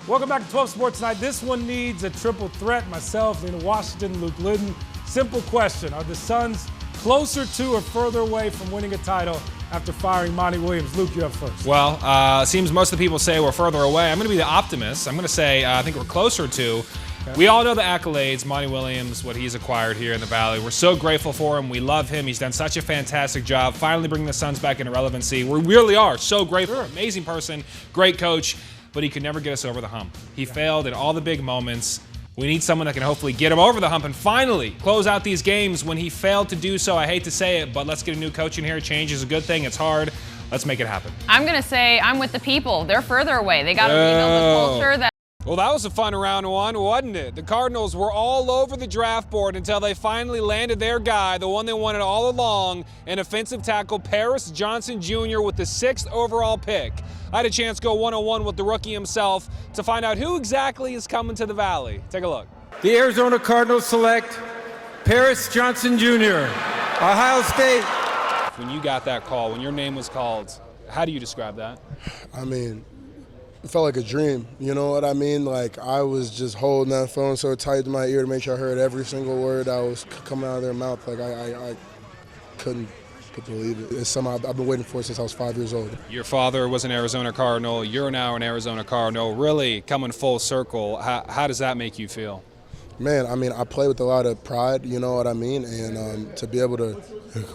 Welcome back to 12 Sports Night. This one needs a triple threat. Myself, Lena Washington, Luke Lyddon. Simple question. Are the Suns closer to or further away from winning a title after firing Monty Williams? Luke, you up first. Well, seems most of the people say we're further away. I'm going to be the optimist. I'm going to say I think we're closer to. Okay. We all know the accolades, Monty Williams, what he's acquired here in the Valley. We're so grateful for him. We love him. He's done such a fantastic job finally bringing the Suns back into relevancy. We really are so grateful. Sure. Amazing person, great coach. But he could never get us over the hump. He failed in all the big moments. We need someone that can hopefully get him over the hump and finally close out these games when he failed to do so. I hate to say it, but let's get a new coach in here. Change is a good thing. It's hard. Let's make it happen. I'm going to say I'm with the people. They're further away. They got to rebuild the culture that. Well, that was a fun round one, wasn't it? The Cardinals were all over the draft board until they finally landed their guy, the one they wanted all along, an offensive tackle, Paris Johnson Jr. with the 6th overall pick. I had a chance to go one-on-one with the rookie himself to find out who exactly is coming to the Valley. Take a look. The Arizona Cardinals select Paris Johnson Jr., Ohio State. When you got that call, when your name was called, how do you describe that? I mean, it felt like a dream, you know what I mean? Like, I was just holding that phone so tight to my ear to make sure I heard every single word that was coming out of their mouth. Like, I couldn't believe it. It's something I've been waiting for since I was 5 years old. Your father was an Arizona Cardinal. You're now an Arizona Cardinal. Really coming full circle. How does that make you feel? Man, I mean, I play with a lot of pride, you know what I mean? And to be able to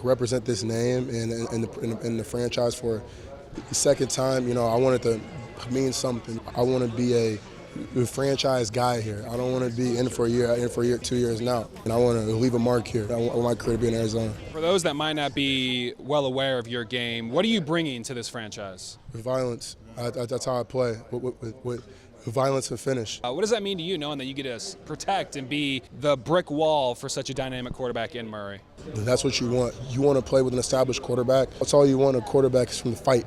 represent this name in the franchise for the second time, you know, I wanted to mean something. I want to be a franchise guy here. I don't want to be in for a year, 2 years now. And I want to leave a mark here. I want my career to be in Arizona. For those that might not be well aware of your game, what are you bringing to this franchise? Violence. That's how I play, with violence and finish. What does that mean to you, knowing that you get to protect and be the brick wall for such a dynamic quarterback in Murray? That's what you want. You want to play with an established quarterback. That's all you want. A quarterback is from the fight.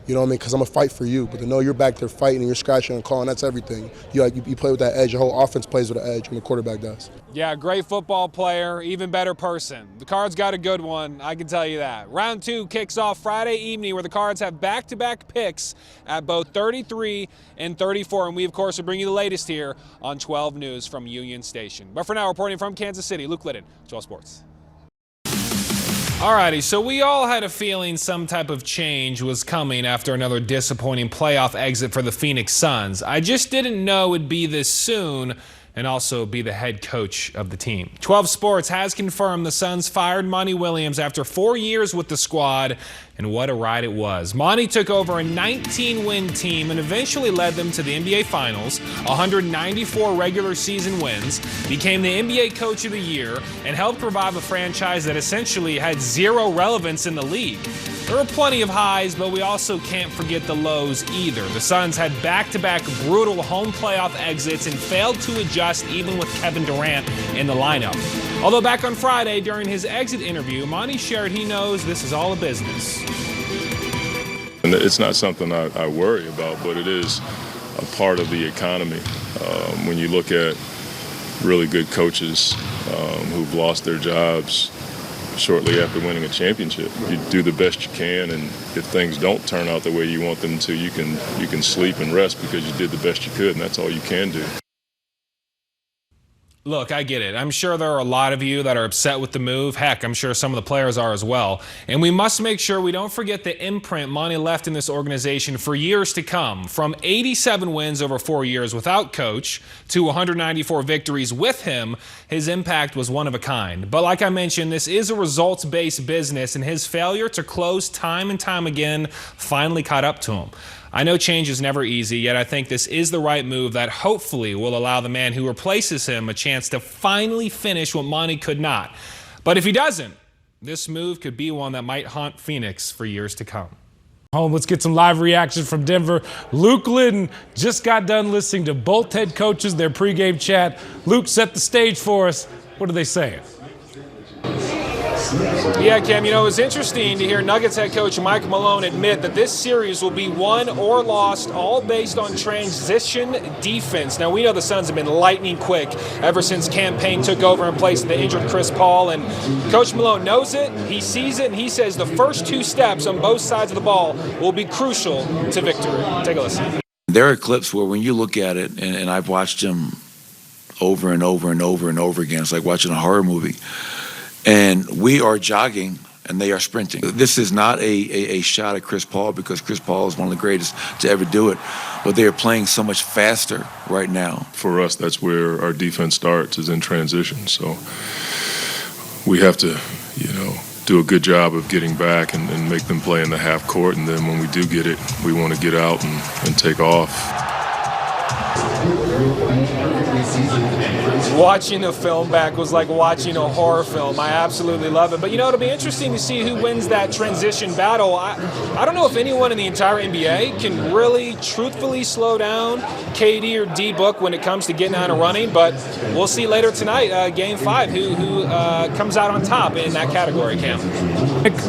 You know what I mean? Because I'm going to fight for you. But to know you're back there fighting and you're scratching and clawing, that's everything. You play with that edge. Your whole offense plays with an edge when the quarterback does. Yeah, great football player, even better person. The Cards got a good one, I can tell you that. Round 2 kicks off Friday evening where the Cards have back-to-back picks at both 33 and 34. And we, of course, will bring you the latest here on 12 News from Union Station. But for now, reporting from Kansas City, Luke Lyddon, 12 Sports. Alrighty, so we all had a feeling some type of change was coming after another disappointing playoff exit for the Phoenix Suns. I just didn't know it'd be this soon and also be the head coach of the team. 12 Sports has confirmed the Suns fired Monty Williams after 4 years with the squad, and what a ride it was. Monty took over a 19-win team and eventually led them to the NBA Finals, 194 regular season wins, became the NBA Coach of the Year, and helped revive a franchise that essentially had zero relevance in the league. There were plenty of highs, but we also can't forget the lows either. The Suns had back-to-back brutal home playoff exits and failed to adjust even with Kevin Durant in the lineup. Although back on Friday, during his exit interview, Monty shared he knows this is all a business. And it's not something I worry about, but it is a part of the economy. When you look at really good coaches who've lost their jobs shortly after winning a championship, you do the best you can, and if things don't turn out the way you want them to, you can sleep and rest because you did the best you could, and that's all you can do. Look, I get it. I'm sure there are a lot of you that are upset with the move. Heck, I'm sure some of the players are as well. And we must make sure we don't forget the imprint Monty left in this organization for years to come. From 87 wins over 4 years without coach to 194 victories with him, his impact was one of a kind. But like I mentioned, this is a results-based business, and his failure to close time and time again finally caught up to him. I know change is never easy, yet I think this is the right move that hopefully will allow the man who replaces him a chance to finally finish what Monty could not. But if he doesn't, this move could be one that might haunt Phoenix for years to come. Let's get some live reaction from Denver. Luke Lyddon just got done listening to both head coaches, their pregame chat. Luke, set the stage for us. What are they saying? Yeah, Cam, it was interesting to hear Nuggets head coach Mike Malone admit that this series will be won or lost all based on transition defense. Now, we know the Suns have been lightning quick ever since Cam Payne took over in place of the injured Chris Paul, and Coach Malone knows it, he sees it, and he says the first 2 steps on both sides of the ball will be crucial to victory. Take a listen. There are clips where when you look at it, and I've watched them over and over and over and over again, it's like watching a horror movie, and we are jogging and they are sprinting. This is not a shot at Chris Paul, because Chris Paul is one of the greatest to ever do it, but they are playing so much faster right now. For us, that's where our defense starts, is in transition. So we have to, do a good job of getting back and make them play in the half court, and then when we do get it, we want to get out and take off. Watching the film back was like watching a horror film. I absolutely love it. But it'll be interesting to see who wins that transition battle. I don't know if anyone in the entire NBA can really truthfully slow down KD or D Book when it comes to getting out and running, but we'll see later tonight, Game 5, who comes out on top in that category, Cam.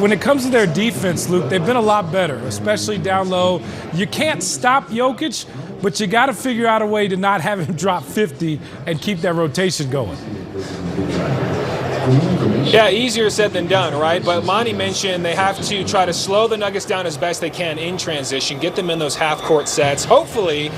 When it comes to their defense, Luke, they've been a lot better, especially down low. You can't stop Jokic, but you got to figure out a way to not have him drop 50 and keep that rotation going. Yeah, easier said than done, right? But Monty mentioned they have to try to slow the Nuggets down as best they can in transition, get them in those half-court sets, hopefully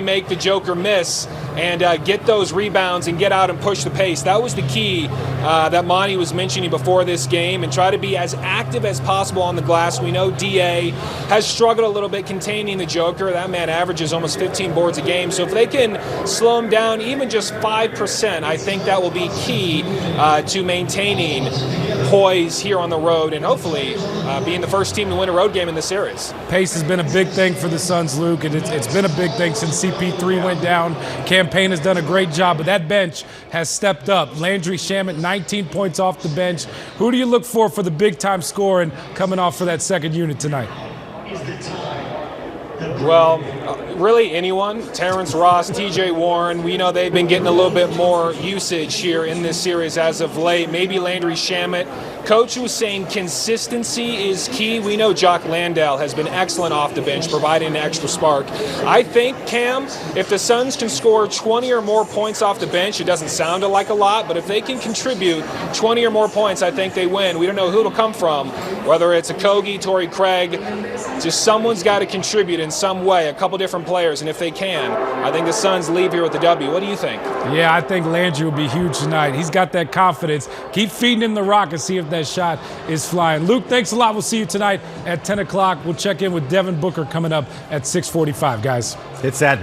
make the Joker miss and get those rebounds and get out and push the pace. That was the key that Monty was mentioning before this game, and try to be as active as possible on the glass. We know DA has struggled a little bit containing the Joker. That man averages almost 15 boards a game. So if they can slow him down even just 5%, I think that will be key to maintaining poise here on the road and hopefully being the first team to win a road game in this series. Pace has been a big thing for the Suns, Luke, and it's been a big thing since CP3 went down. Campaign has done a great job, but that bench has stepped up. Landry Shamet, 19 points off the bench. Who do you look for the big-time scoring coming off for that second unit tonight? Well, really anyone. Terrence Ross, TJ Warren, we know they've been getting a little bit more usage here in this series as of late. Maybe Landry Shamet. Coach was saying consistency is key. We know Jock Landale has been excellent off the bench, providing an extra spark. I think, Cam, if the Suns can score 20 or more points off the bench, it doesn't sound like a lot, but if they can contribute 20 or more points, I think they win. We don't know who it'll come from, whether it's a Kogi, Torrey Craig. Just someone's got to contribute in some way, a couple different players, and if they can, I think the Suns leave here with the W. What do you think? Yeah, I think Landry will be huge tonight. He's got that confidence. Keep feeding him the rock and see if that shot is flying. Luke, thanks a lot. We'll see you tonight at 10 o'clock. We'll check in with Devin Booker coming up at 6:45, guys. It's that